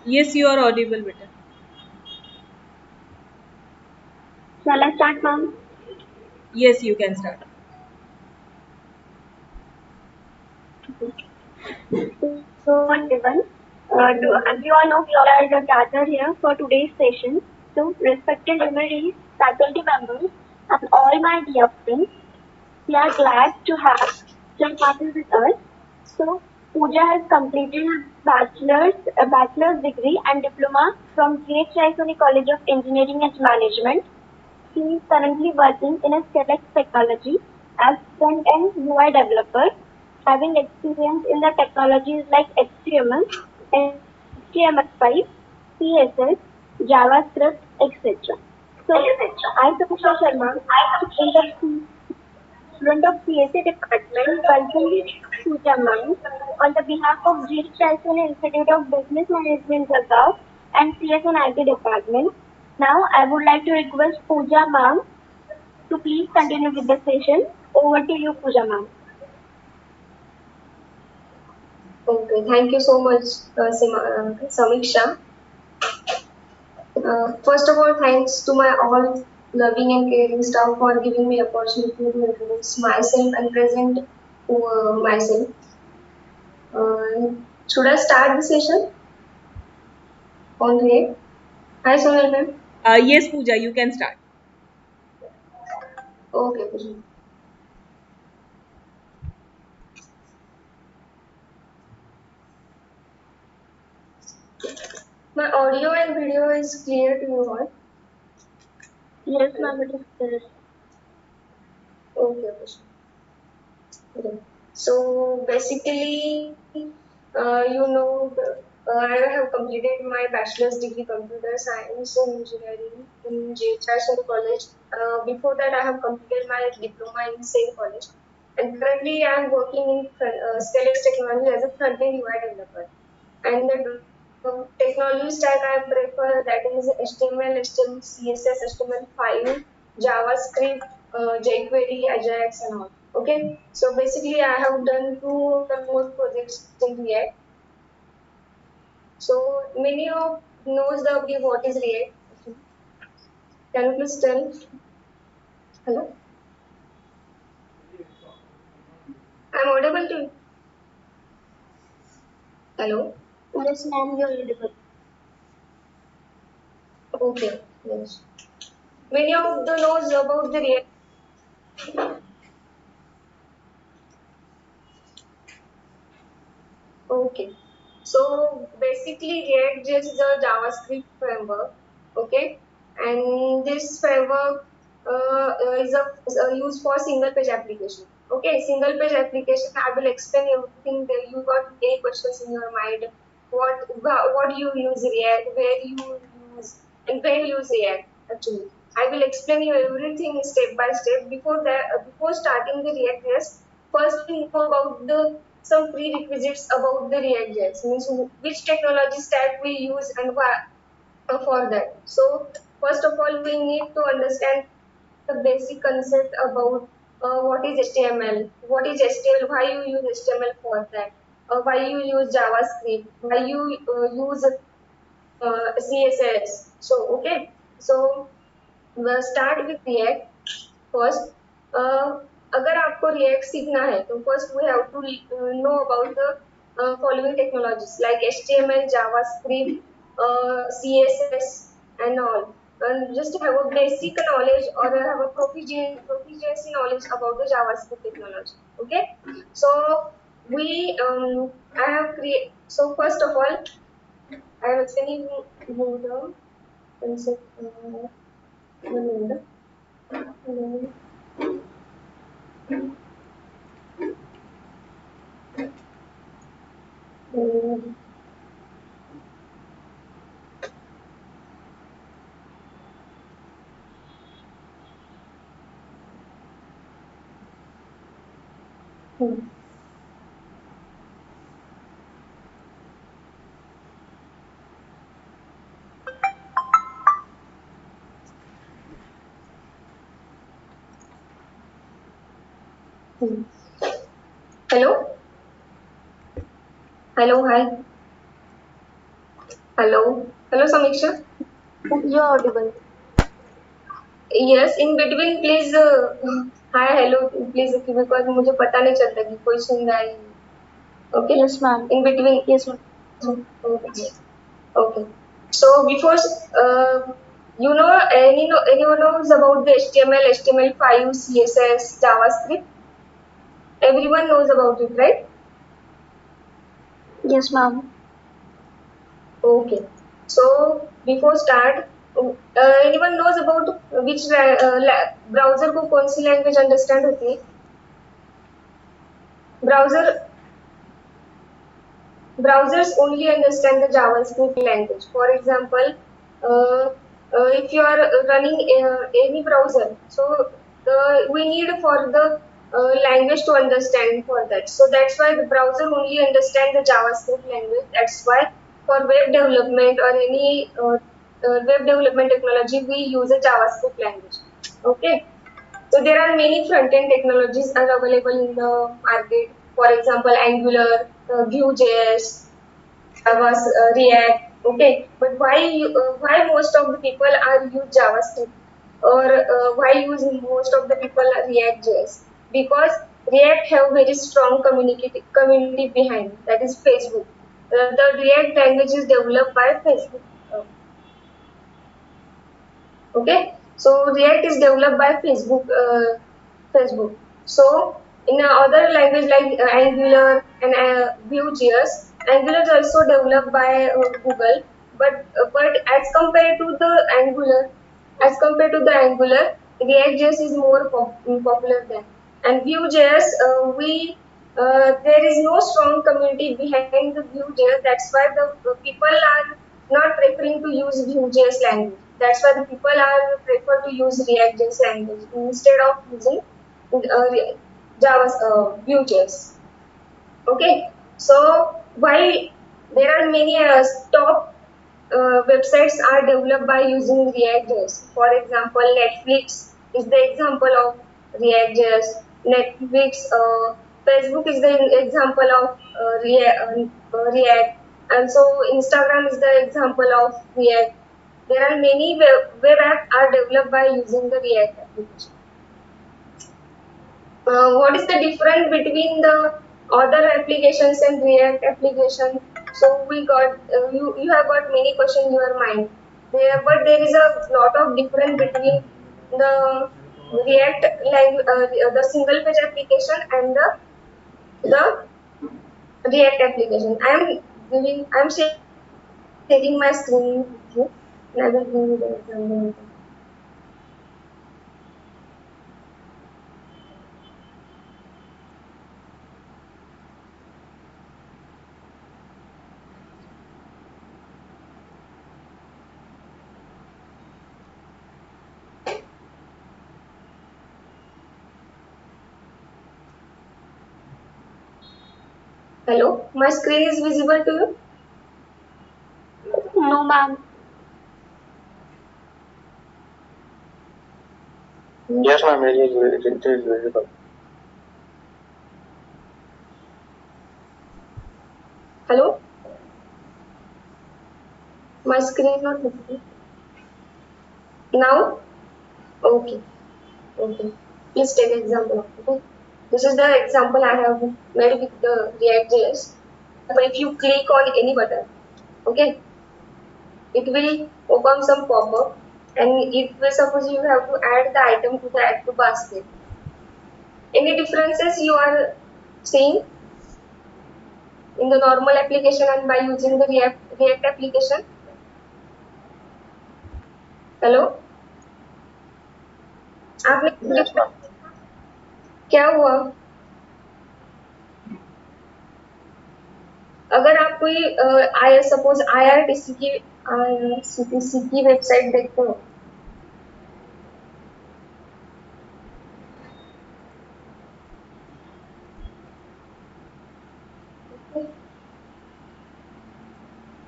Yes, you are audible, beta. Shall I start, ma'am? Yes, you can start. So, everyone, we all know we all are gathered here for today's session. So, respected luminaries, faculty members, and all my dear friends, we are glad to have Jan Patil with us. So, Pooja has completed her bachelor's degree and diploma from GH Raisoni College of Engineering and Management. She is currently working in a Skelex Technology as front-end UI developer, having experience in the technologies like HTML, HTML5, CSS, JavaScript, etc. So, I, Tanisha Sharma, student of CSA department, welcome Pooja ma'am on the behalf of G. Tyson Institute of Business Management, Gurgaon and CSN IT department. Now, I would like to request Pooja ma'am to please continue with the session. Over to you, Pooja ma'am. Okay, thank you so much, Samiksha. First of all, thanks to my all loving and caring staff for giving me opportunity to introduce myself and present myself. Should I start the session on React? Hi, Sonal ma'am. Yes, Pooja, you can start. Okay, Pooja. My audio and video is clear to you all. Yes, ma'am, it is clear. Okay, Pooja. Okay. So basically, I have completed my bachelor's degree computer science and engineering in JHR College. Before that, I have completed my diploma in same college. And currently, I am working in Skelex Technology as a front-end UI developer. And the technology stack I prefer that is HTML, HTML, CSS, HTML5, JavaScript, jQuery, Ajax, and all. Okay, so basically I have done two or more projects in React. So many of knows the what is React. Can you please tell? Hello, I'm audible to you. Hello. Yes, ma'am, you are audible. Okay. Yes. Many of the knows about the React. Okay. So basically, React.js is a JavaScript framework. Okay, and this framework is used for single page application. Okay, single page application. I will explain everything. That you got many questions in your mind. What you use React, where you use, and when you use React. Actually, I will explain you everything step by step. Before that, before starting the React.js, first we know about the some prerequisites about the React.js, means which technology stack we use and why, for that. So first of all, we need to understand the basic concept about what is HTML, why you use HTML for that, why you use JavaScript, why you use CSS. So okay, so we'll start with React first. अगर आपको React सीखना है तो first we have to know about the following technologies like HTML, JavaScript, CSS, and all. And just have a basic knowledge or have a proficiency knowledge about the JavaScript technology. Okay, so we I have create. So first of all, I am explaining you the concept. One minute. Uh, Hmm. Hmm. Hello? Hello, hi. Hello, Samiksha. You're audible. Yes, in between please hi hello please because मुझे पता नहीं चलता कि कोई सुन रहा है. Okay. Yes, ma'am. In between. Yes, ma'am. Okay. Okay. So before you know anyone knows about the HTML, HTML5, CSS, JavaScript. Everyone knows about it, right? Yes, ma'am. Okay. So before start, anyone knows about which browser को कौन सी language understand होती है? Browser Browsers only understand the JavaScript language. For example, uh, if you are running any browser, so we need for the language to understand for that. So that's why the browser only understand the JavaScript language. That's why for web development or any web development technology, we use a JavaScript language. Okay. So there are many front-end technologies are available in the market. For example, Angular, Vue.js, Java, React. Okay, but why most of the people are use JavaScript or why use most of the people are React.js? Because React have very strong community behind. That is Facebook. The React language is developed by Facebook. Okay, so React is developed by Facebook. So in other language like Angular and Vue.js, Angular is also developed by Google. But as compared to the Angular, React.js is more popular than. And Vue.js, we there is no strong community behind the Vue.js. That's why the people are not preferring to use Vue.js language. That's why the people are prefer to use React.js language instead of using Java Vue.js. Okay, so while there are many top websites are developed by using React.js. For example, Netflix is the example of React.js. Netflix, Facebook is the example of React, and so Instagram is the example of React. There are many web apps are developed by using the React application. What is the difference between the other applications and React application? So we got you have got many questions in your mind. But there is a lot of difference between the React the single page application and the React application. I'm sharing my screen with you. And I will give you the example. Hello, my screen is visible to you. No, ma'am. Yes, ma'am, it is visible. Hello, my screen is not visible. Now, okay, okay. Please take example of it. Okay? This is the example I have made with the React.js. But if you click on any button, okay, it will open some pop-up, and if suppose you have to add the item to the add to basket. Any differences you are seeing in the normal application and by using the React application? Hello आपने Yes, ma'am. क्या हुआ अगर आप कोई I suppose IRCTC की website देखते हो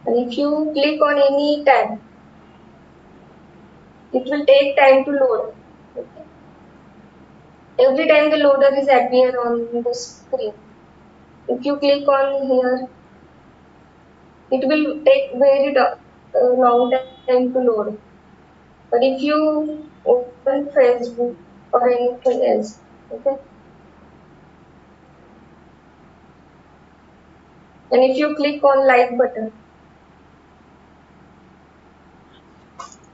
and if you click on any tab it will take time to load. Okay. Every time the loader is appear on the screen. If you click on here, it will take very long time to load. But if you open Facebook or anything else, okay, and if you click on like button,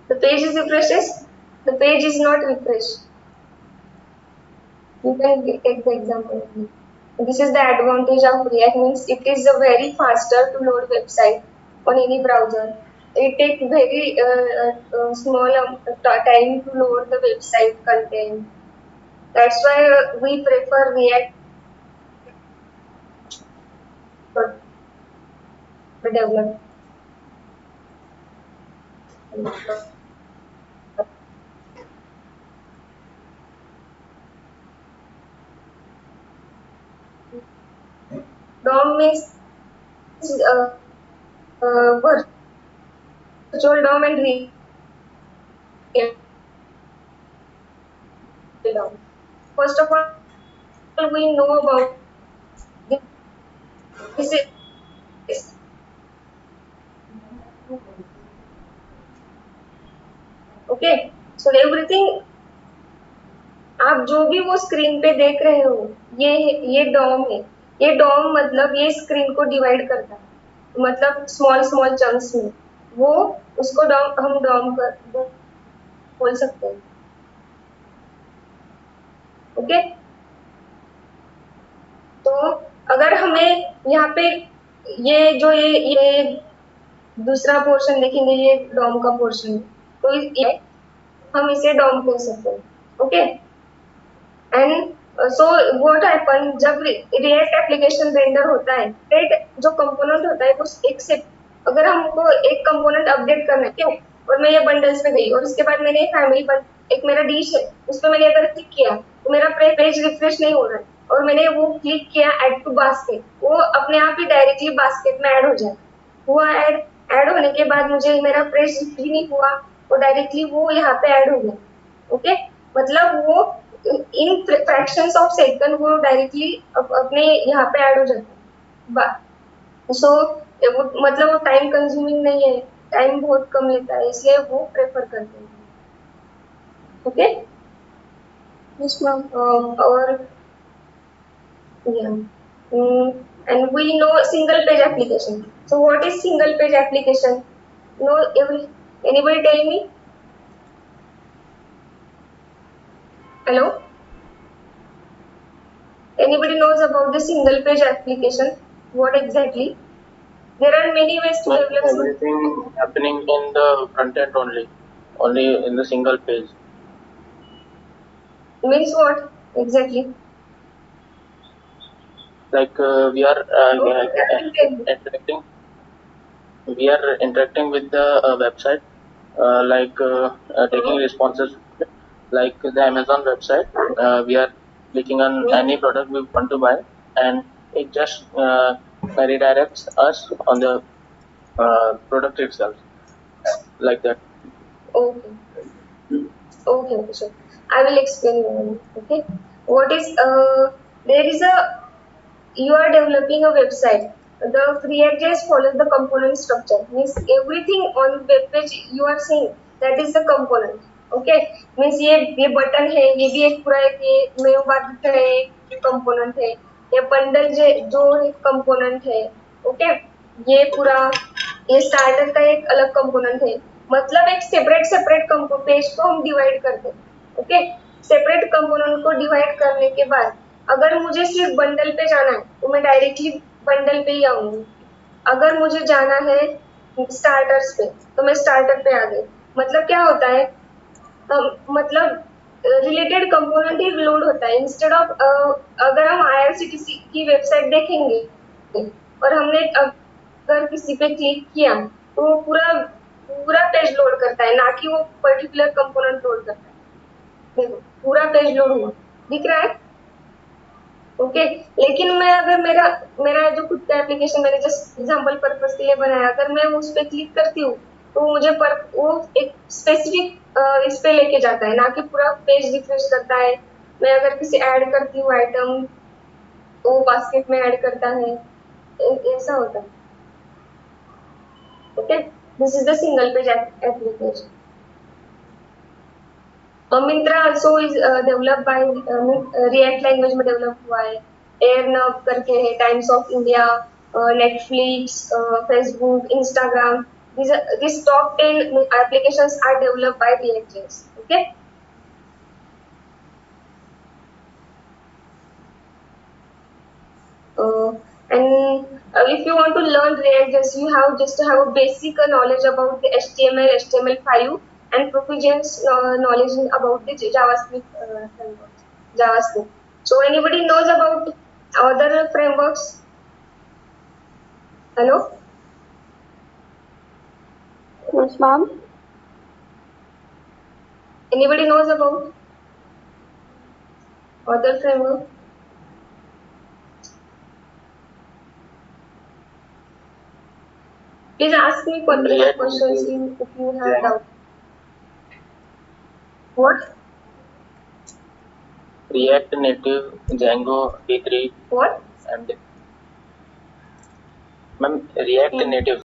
the page is refreshes, the page is not refreshed. You can take the example of me. This is the advantage of React, means it is a very faster to load website on any browser. It takes very small time to load the website content. That's why we prefer React for development. DOM means uh, virtual DOM and real DOM. First of all, we know about this is okay. So everything आप जो भी वो screen पे देख रहे हो ये Dom है. ये डॉम मतलब ये स्क्रीन को डिवाइड करता है, मतलब स्मॉल स्मॉल चंक्स में. वो उसको डॉम हम डॉम कर बोल सकते हैं. ओके, तो अगर हमें यहाँ पे ये दूसरा पोर्शन देखेंगे, ये डॉम का पोर्शन, तो ये हम इसे डॉम बोल सकते हैं. Okay, and so what happen जब रिएक्ट एप्लीकेशन रेंडर होता है, जो कंपोनेंट होता है वो एक से, अगर हमको एक कंपोनेंट अपडेट करना है क्या, और मैं ये बंडल्स पे गई और उसके बाद मैंने फैमिली पर एक मेरा डिश है उस पर मैंने अगर क्लिक किया तो मेरा पेज रिफ्रेश नहीं हो रहा है, और मैंने वो क्लिक किया ऐड टू बास्केट, वो अपने आप ही डायरेक्टली बास्केट में ऐड हो जाए. वो ऐड होने के बाद मुझे मेरा पेज रिफ्रेश नहीं हुआ, वो डायरेक्टली वो यहाँ पे ऐड हो गया. ओके, मतलब वो इन फ्रैक्शंस ऑफ सेकंड वो डायरेक्टली अपने यहाँ पे ऐड हो जाता है. सो मतलब वो टाइम कंज्यूमिंग नहीं है, टाइम बहुत कम लेता है, इसलिए वो प्रेफर करते हैं. ओके, और and we know single page application. So what is single page application? No, anybody tell me? Hello? Anybody knows about the single page application? What exactly? There are many ways to develop. Everything happening in the front end only in the single page. Means what exactly? Like we are interacting. We are interacting with the website, taking responses, like the Amazon website. We are clicking on any product we want to buy, and it just redirects us on the product itself, like that. Okay. Okay, sure. I will explain you. Okay. What is there is a, you are developing a website. The React.js follows the component structure. Means everything on web page you are seeing, that is the component. Okay. Means ये button है, ये भी एक पूरा एक मेनू बार है, एक component है. ये बंडल जो एक कंपोनेंट है. ओके, ये पूरा ये स्टार्टर का एक अलग कंपोनेंट है. मतलब एक सेपरेट पेज को हम डिवाइड करते हैं. ओके, सेपरेट कंपोनेंट को डिवाइड करने के बाद अगर मुझे सिर्फ बंडल पे जाना है तो मैं डायरेक्टली बंडल पे ही आऊंगी. अगर मुझे जाना है स्टार्टर्स पे तो मैं स्टार्टर पे आ गई. मतलब क्या होता है, मतलब रिलेटेड कंपोनेंट ही लोड होता है. इंस्टेड ऑफ अगर हम IRCTC की वेबसाइट देखेंगे और हमने अगर किसी पे क्लिक किया तो वो पूरा पेज लोड करता है, ना कि वो पर्टिकुलर कंपोनेंट लोड करता है. देखो पूरा पेज लोड हुआ दिख रहा है. ओके, लेकिन मैं अगर मेरा जो खुद का एप्लीकेशन मैंने जस्ट एग्जांपल पर्पस के लिए बनाया, अगर मैं उस पे क्लिक करती हूँ तो मुझे वो एक स्पेसिफिक इस पे लेके जाता है, ना कि पूरा पेज रिफ्रेश करता है. मैं अगर किसी ऐड करती हूँ आइटम तो बास्केट में ऐड करता है, ऐसा होता है. Okay, this is the single page application. Myntra also is developed by React language में developed हुआ है. Airnav करके है, Times of India, Netflix, Facebook, Instagram. These top 10 applications are developed by React.js. Okay. And if you want to learn React.js, you have just to have a basic knowledge about the HTML, HTML5, and proficient knowledge about the JavaScript frameworks. JavaScript. So anybody knows about other frameworks? Hello? Yes, ma'am. Anybody knows about other framework? Please ask me React questions Native, if you have doubt. What? React Native, Django, D3, What? and React Native.